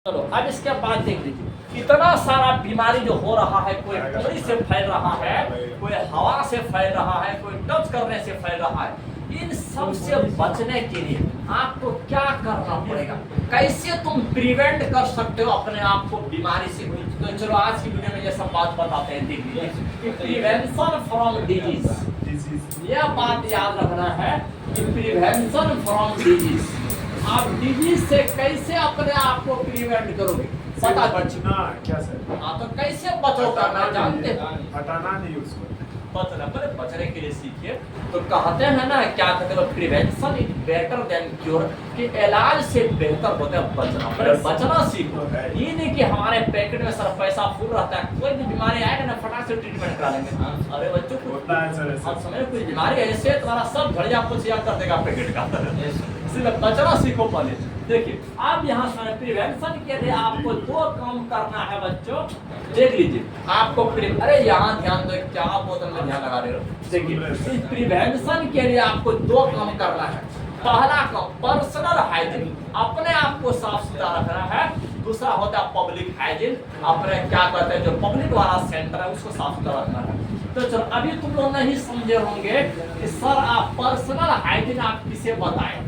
चलो अब इसके बाद देख लीजिए इतना सारा बीमारी जो हो रहा है, कोई पानी से फैल रहा है, कोई हवा से फैल रहा है, कोई टच करने से फैल रहा है। इन सब से बचने के लिए आपको क्या करना पड़ेगा, कैसे तुम प्रिवेंट कर सकते हो अपने आप को बीमारी से। तो चलो आज की वीडियो में ये सब बात बताते हैं। देख लीजिए प्रिवेंशन फ्रॉम डिजीज, यह बात याद रखना है कि प्रिवेंशन फ्रॉम डिजीज, आप डिजीज से कैसे अपने आप को प्रिवेंट करोगे, पता बचना क्या सर? हाँ तो कैसे बचो करना जानते हैं, हटाना नहीं उसको, बचना पहले बचने के लिए सीखिए। तो कहते हैं ना, क्या कहते हैं, prevention is better than cure, कि इलाज से बेहतर होता है बचना। पहले बचना सीखो। ये नहीं कि हमारे पैकेट में सर पैसा फुल रहता है, कोई भी बीमारी आएगा ना फटाक से ट्रीटमेंट करा लेंगे। अरे बच्चों को होता है सर, अब समय कोई बीमारी ऐसे तुम्हारा सब झड़िया पुछिया कर देगा पैकेट का, इसलिए बचना सीखो पहले। देखिए अब यहाँ से प्रिवेंशन के लिए आपको दो काम करना है बच्चों। देख लीजिए आपको अरे यहाँ ध्यान दो, क्या बोतल में ध्यान लगा रहे हो। देखिए इस प्रिवेंशन के लिए आपको दो काम करना है। पहला काम पर्सनल हाइजीन, अपने आप को साफ सुथरा रखना है। दूसरा होता है पब्लिक हाइजीन, अपने क्या कहते हैं जो पब्लिक वाला सेंटर है उसको साफ सुथरा रखना है। तो चलो अभी तुम लोग नहीं समझे होंगे कि सर आप पर्सनल हाइजीन आप किसे बताएं।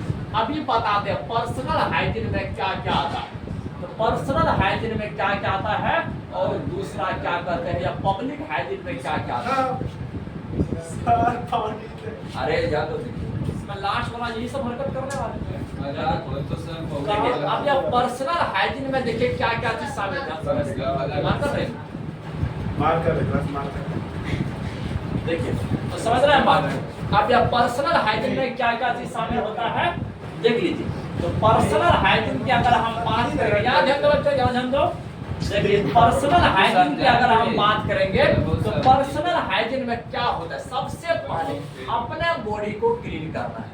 अभी बताते हैं पर्सनल हाइजीन में क्या क्या आता है। तो पर्सनल हाइजीन में क्या क्या आता है और दूसरा क्या कहते हैं या पब्लिक हाइजीन में क्या क्या आता है। अरे याद हो इसमें लास्ट वाला यही सब हरकत करने वाले हैं। अब यह पर्सनल हाइजीन में देखिए क्या क्या चीज शामिल है। देखिए तो समझ रहे हैं बात। अब यह पर्सनल हाइजीन में क्या क्या चीज शामिल होता है देख लीजिए। तो पर्सनल हाइजीन की अगर हम बात करेंगे, याद है बच्चों, ध्यान दो। देखिए पर्सनल हाइजीन की अगर हम बात करेंगे तो पर्सनल हाइजीन में क्या होता है, सबसे पहले अपने बॉडी को क्लीन करना है।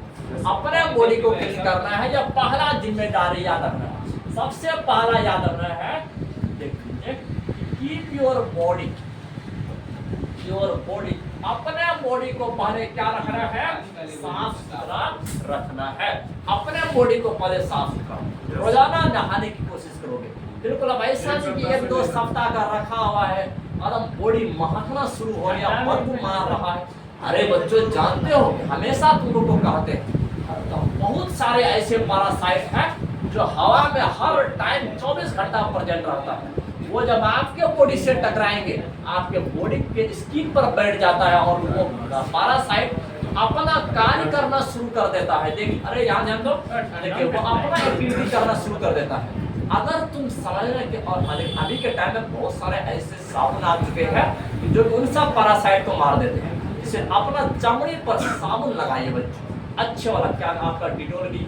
अपने बॉडी को क्लीन करना है, यह पहला जिम्मेदारी याद रखना है। सबसे पहला याद रखना है, देख लीजिए keep your body, your body, अपने बॉडी को पहले क्या रखना है, साफ सुथरा रखना है। अपने बॉडी को पहले साफ सुथरा, रोजाना नहाने की कोशिश करोगे। बिल्कुल अब ऐसा नहीं कि एक दो सप्ताह का रखा हुआ है और बॉडी महकना शुरू हो गया, बदबू मार रहा है। अरे बच्चों जानते हो हमेशा तुम लोग को कहते हैं तो बहुत सारे ऐसे पैरासाइट हैं जो हवा में हर टाइम 24 घंटा प्रेजेंट रहता है। वो जब आपके बॉडी से टकराएंगे आपके बॉडी के स्किन पर बैठ जाता है और वो पैरासाइट अपना कार्य करना शुरू कर देता है। देखिए अरे यहाँ ध्यान दो, देखिए वो अपना एक्टिविटी करना शुरू कर देता है। अगर तुम समझ रहे कि और अभी के टाइम में बहुत सारे ऐसे साबुन आ चुके हैं जो उन सब पैरासाइट को मार देते हैं। इसे अपना चमड़ी पर साबुन लगाइए बच्चों, अच्छे वाला, क्या आपका डिटोल भी,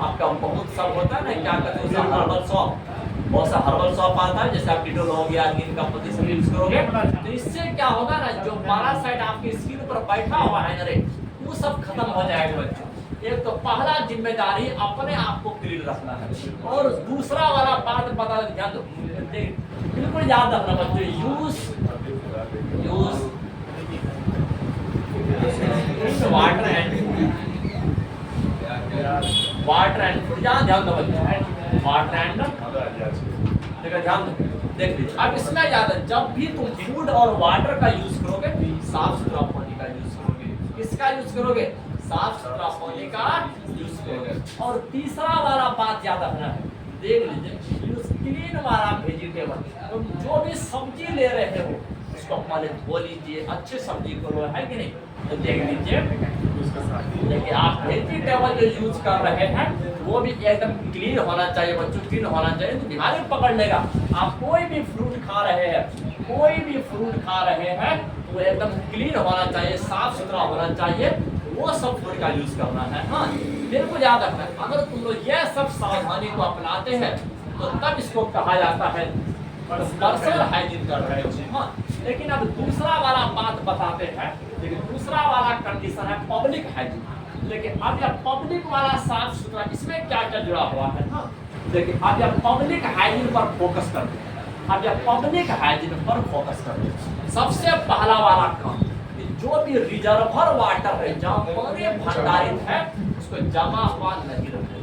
आपका बहुत सब होता है ना, क्या कहते हैं हर्बल सॉप, बहुत सा हर्बल सॉप आता है, जैसे आप डिटोल हो गया, नीम का पत्ती सब यूज करोगे तो इससे क्या होगा ना, जो पैरासाइट आपकी स्किन पर बैठा हुआ है ना रे, वो सब खत्म हो जाएगा बच्चों। एक तो पहला जिम्मेदारी अपने आप को क्लीन रखना है और दूसरा वाला बात बता ध्यान दो, बिल्कुल याद रखना बच्चों, यूज वाटर एंड फूड, ध्यान दो बच्चों, वाटर एंड देखो ध्यान दो। देख लीजिए अब इसमें याद है जब भी तुम फूड और वाटर का यूज करोगे साफ सुथरा पानी का यूज करोगे। किसका यूज करोगे, साफ सुथरा पानी का यूज करोगे। और तीसरा वाला बात याद रखना है, देख लीजिए यूज क्लीन वाला वेजिटेबल, तुम जो भी सब्जी ले रहे हो उसको पहले धो लीजिए, अच्छे सब्जी करो, है कि नहीं। तो देख लीजिए देखिए आप वेजिटेबल जो यूज कर रहे हैं वो भी एकदम क्लीन होना चाहिए बच्चों, क्लीन होना चाहिए तो बीमारी पकड़ लेगा। आप कोई भी फ्रूट खा रहे हैं, कोई भी फ्रूट खा रहे हैं वो एकदम क्लीन होना चाहिए, साफ सुथरा होना चाहिए, वो सब फ्रूट का यूज करना है। हाँ बिल्कुल याद रखना है, अगर तुम लोग यह सब सावधानी को अपनाते हैं तो तब इसको कहा जाता है पर्सनल हाइजीन कर रहे हो। हाँ लेकिन अब दूसरा वाला बात बताते हैं, लेकिन दूसरा वाला कंडीशन है पब्लिक हाइजीन। लेकिन अब यह पब्लिक वाला साफ सुथरा, इसमें क्या क्या जुड़ा हुआ है। हाँ देखिए अब यह पब्लिक हाइजीन पर फोकस करते हैं। अब यह पब्लिक हाइजीन पर फोकस करते हैं। सबसे पहला वाला काम, जो भी रिजर्वर वाटर है जहाँ पानी भंडारित है उसको जमा हुआ नहीं रखना।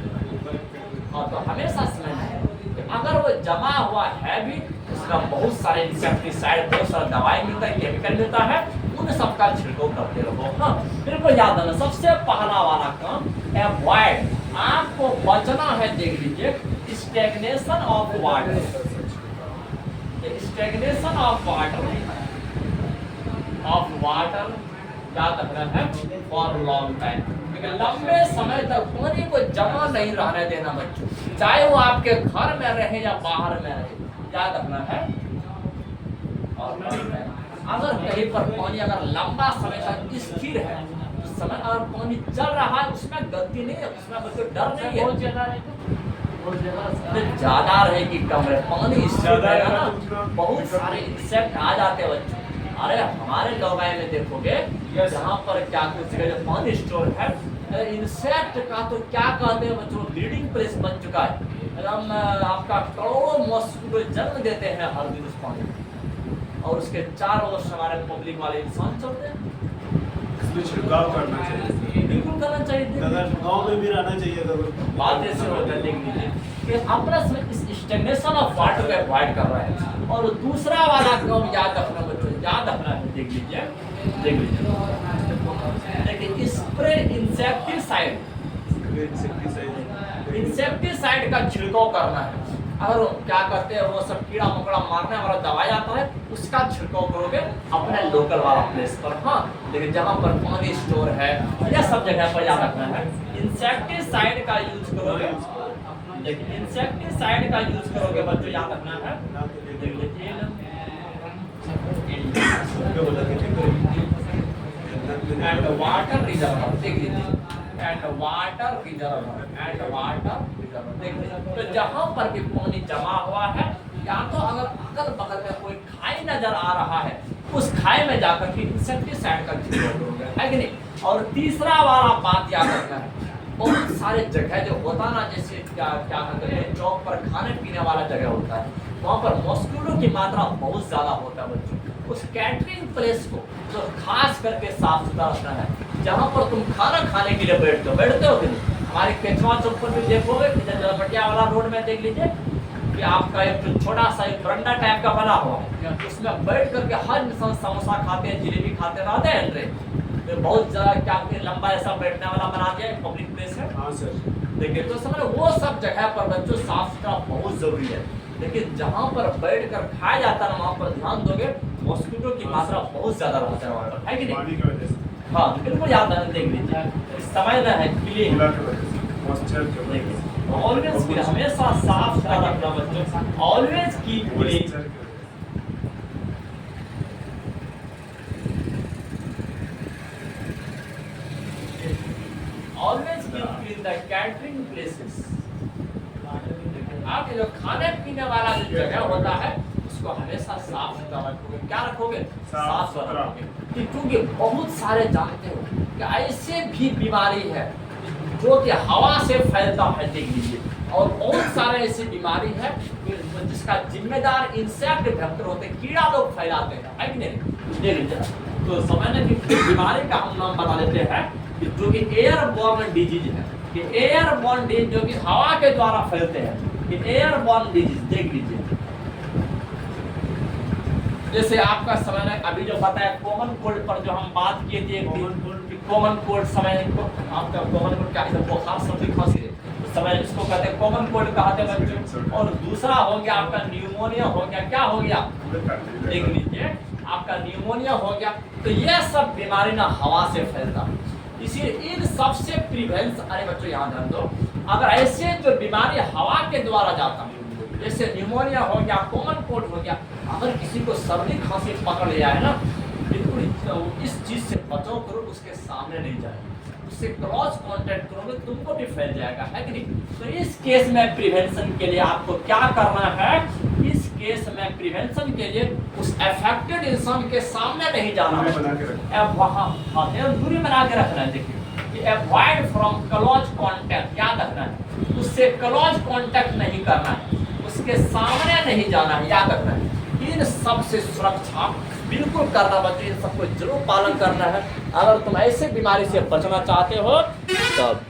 और तो हमेशा समझना है अगर वो जमा हुआ है भी, उसका बहुत सारे इंसेक्टिसाइड, बहुत सारा दवाई मिलता है, केमिकल मिलता है, उन सब का छिड़काव करते रहो। हाँ, बिल्कुल याद रखना। सबसे पहला वाला काम अवॉइड, आपको बचना है, देख लीजिए, stagnation of water, stagnation of water याद रखना है फॉर लॉन्ग टाइम, लंबे समय तक पानी को जमा नहीं रहने देना बच्चों, चाहे वो आपके घर में रहे या बाहर में रहे, याद रखना है। और अगर कहीं पर पानी अगर लंबा समय तक स्थिर है, उस समय अगर पानी चल रहा है, उसमें गति नहीं है, उसमें बच्चों डर नहीं है, ज्यादा रहेगी कम रहे, पानी स्थिर रहेगा ना, बहुत सारे इंसेक्ट आ जाते हैं बच्चों। अरे हमारे लगाए में देखोगे जहाँ पर क्या कुछ जगह पानी स्टोर है, इंसेक्ट का तो क्या कहते हैं बच्चों, लीडिंग प्लेस बन चुका है एकदम। आपका करोड़ों मॉस्किटो जन्म देते हैं हर दिन उस पानी में, और उसके चारों ओर से हमारे पब्लिक वाले इंसान चलते हैं। इसलिए छिड़काव करना चाहिए, बिल्कुल करना चाहिए। गाँव में भी रहना चाहिए। बात ऐसे होता है, देख लीजिए कि अपना इस स्टैग्नेशन ऑफ वाटर को अवॉइड कर रहा है। और दूसरा वाला काम याद रखना बच्चों, याद रखना है, देख लीजिए, देख लीजिए, देखिए स्प्रे इंसेक्टिसाइड, इंसेक्टिसाइड का छिड़काव करना है। अगर क्या करते हैं वो सब कीड़ा मकोड़ा मारने वाला दवाई आता है, उसका छिड़काव करोगे अपने लोकल वाला प्लेस पर। हाँ, लेकिन जहाँ पर पानी स्टोर है या सब जगह पर याद रखना है, इंसेक्टिसाइड का यूज करोगे। देखिए इंसेक्टिसाइड का यूज करोगे बच्चों, याद रखना है, देख लीजिए एंड वाटर रिजर्वर, देख लीजिए and water reservoir, and water reservoir, देख लीजिए। तो जहाँ पर भी पानी जमा हुआ है, या तो अगर अगल बगल में कोई खाई नजर आ रहा है, उस खाई में जाकर के इंसेक्टिसाइड का छिड़काव करोगे, है कि नहीं। और तीसरा वाला बात याद रखना है, बहुत सारे जगह जो होता ना, जैसे क्या क्या कहते हैं, चौक पर खाने पीने वाला जगह होता है, वहाँ पर मॉस्किटो की मात्रा बहुत ज्यादा होता है बच्चों। उस कैटरिंग प्लेस को जो खास करके साफ सुथरा रखना है। जहाँ पर तुम खाना खाने के लिए बैठते हो कि नहीं, हमारे केचवा चौक पर भी देखोगे, पटिया वाला रोड में देख लीजिए कि आपका एक छोटा सा एक बरंडा टाइप का बना हुआ है, उसमें बैठ करके हर इंसान समोसा खाते हैं, जलेबी खाते रहते हैं। तो बहुत ज्यादा क्या लंबा ऐसा बैठने वाला बना दिया, एक पब्लिक प्लेस है। हाँ सर, देखिए तो समझ वो सब जगह पर बच्चों साफ सुथरा बहुत जरूरी है। लेकिन जहाँ पर बैठ कर खाया जाता है, वहाँ पर ध्यान दोगे, मॉस्किटो की मात्रा बहुत ज्यादा रहता है वहाँ पर, है कि नहीं। पानी की वजह से, हाँ बिल्कुल याद है, देख लीजिए, समझना है क्लीन, मॉइस्चर की वजह से, ऑलवेज क्लीन, हमेशा साफ सुथरा रखना बच्चों, always keep clean. Always keep clean the catering places. आपके जो खाने पीने वाला जो जगह होता है, उसको हमेशा साफ सुथरा रखोगे। क्या रखोगे? साफ सुथरा रखोगे। क्योंकि बहुत सारे जानते हो कि ऐसे भी बीमारी है जो कि हवा से फैलता है, देख लीजिए, और बहुत सारे ऐसी बीमारी है जिसका जिम्मेदार इंसेक्ट वेक्टर होते हैं, कीड़ा लोग फैलाते हैं, है कि नहीं। देख लीजिए, तो समझने की बीमारी का हम नाम बता देते हैं जो कि एयरबॉर्न डिजीज है, कि एयरबॉर्न डिजीज जो कि हवा के द्वारा फैलते हैं, कि एयरबॉर्न डिजीज देख लीजिए। जैसे आपका समय में अभी जो बताया कॉमन कोल्ड पर जो हम बात किए थे, कॉमन कोल्ड समय आपका कॉमन कोल्ड क्या है, बुखार सर्दी खांसी उस समय इसको कहते हैं कॉमन कोल्ड कहते हैं बच्चों। और दूसरा हो गया आपका न्यूमोनिया हो गया, क्या हो गया देख लीजिए, आपका न्यूमोनिया हो गया। तो ये सब बीमारी ना हवा से फैलता है, इसीलिए इन सबसे प्रिवेंशन, अरे बच्चों यहाँ ध्यान दो, अगर ऐसे जो बीमारी हवा के द्वारा जाता है, जैसे न्यूमोनिया हो गया, कॉमन कोल्ड हो गया, अगर किसी को सर्दी खांसी पकड़ लिया है ना, बिल्कुल इस चीज से बचाव करो, उसके सामने नहीं जाए, उससे क्रॉस कांटेक्ट करोगे तुमको भी फैल जाएगा, है कि नहीं। तो इस केस में प्रिवेंशन के लिए आपको क्या करना है, इस केस में प्रिवेंशन के लिए उस अफेक्टेड इंसान के सामने नहीं जाना है, वहाँ दूरी बना के रखना है। देखिए अवॉइड फ्रॉम क्लोज कांटेक्ट, याद रखना है, उससे क्लोज कांटेक्ट नहीं करना है, उसके सामने नहीं जाना है, याद रखना है। इन सब से सुरक्षा बिल्कुल करना बच्चों, इन सबको जरूर पालन करना है। अगर तुम ऐसे बीमारी से बचना चाहते हो तब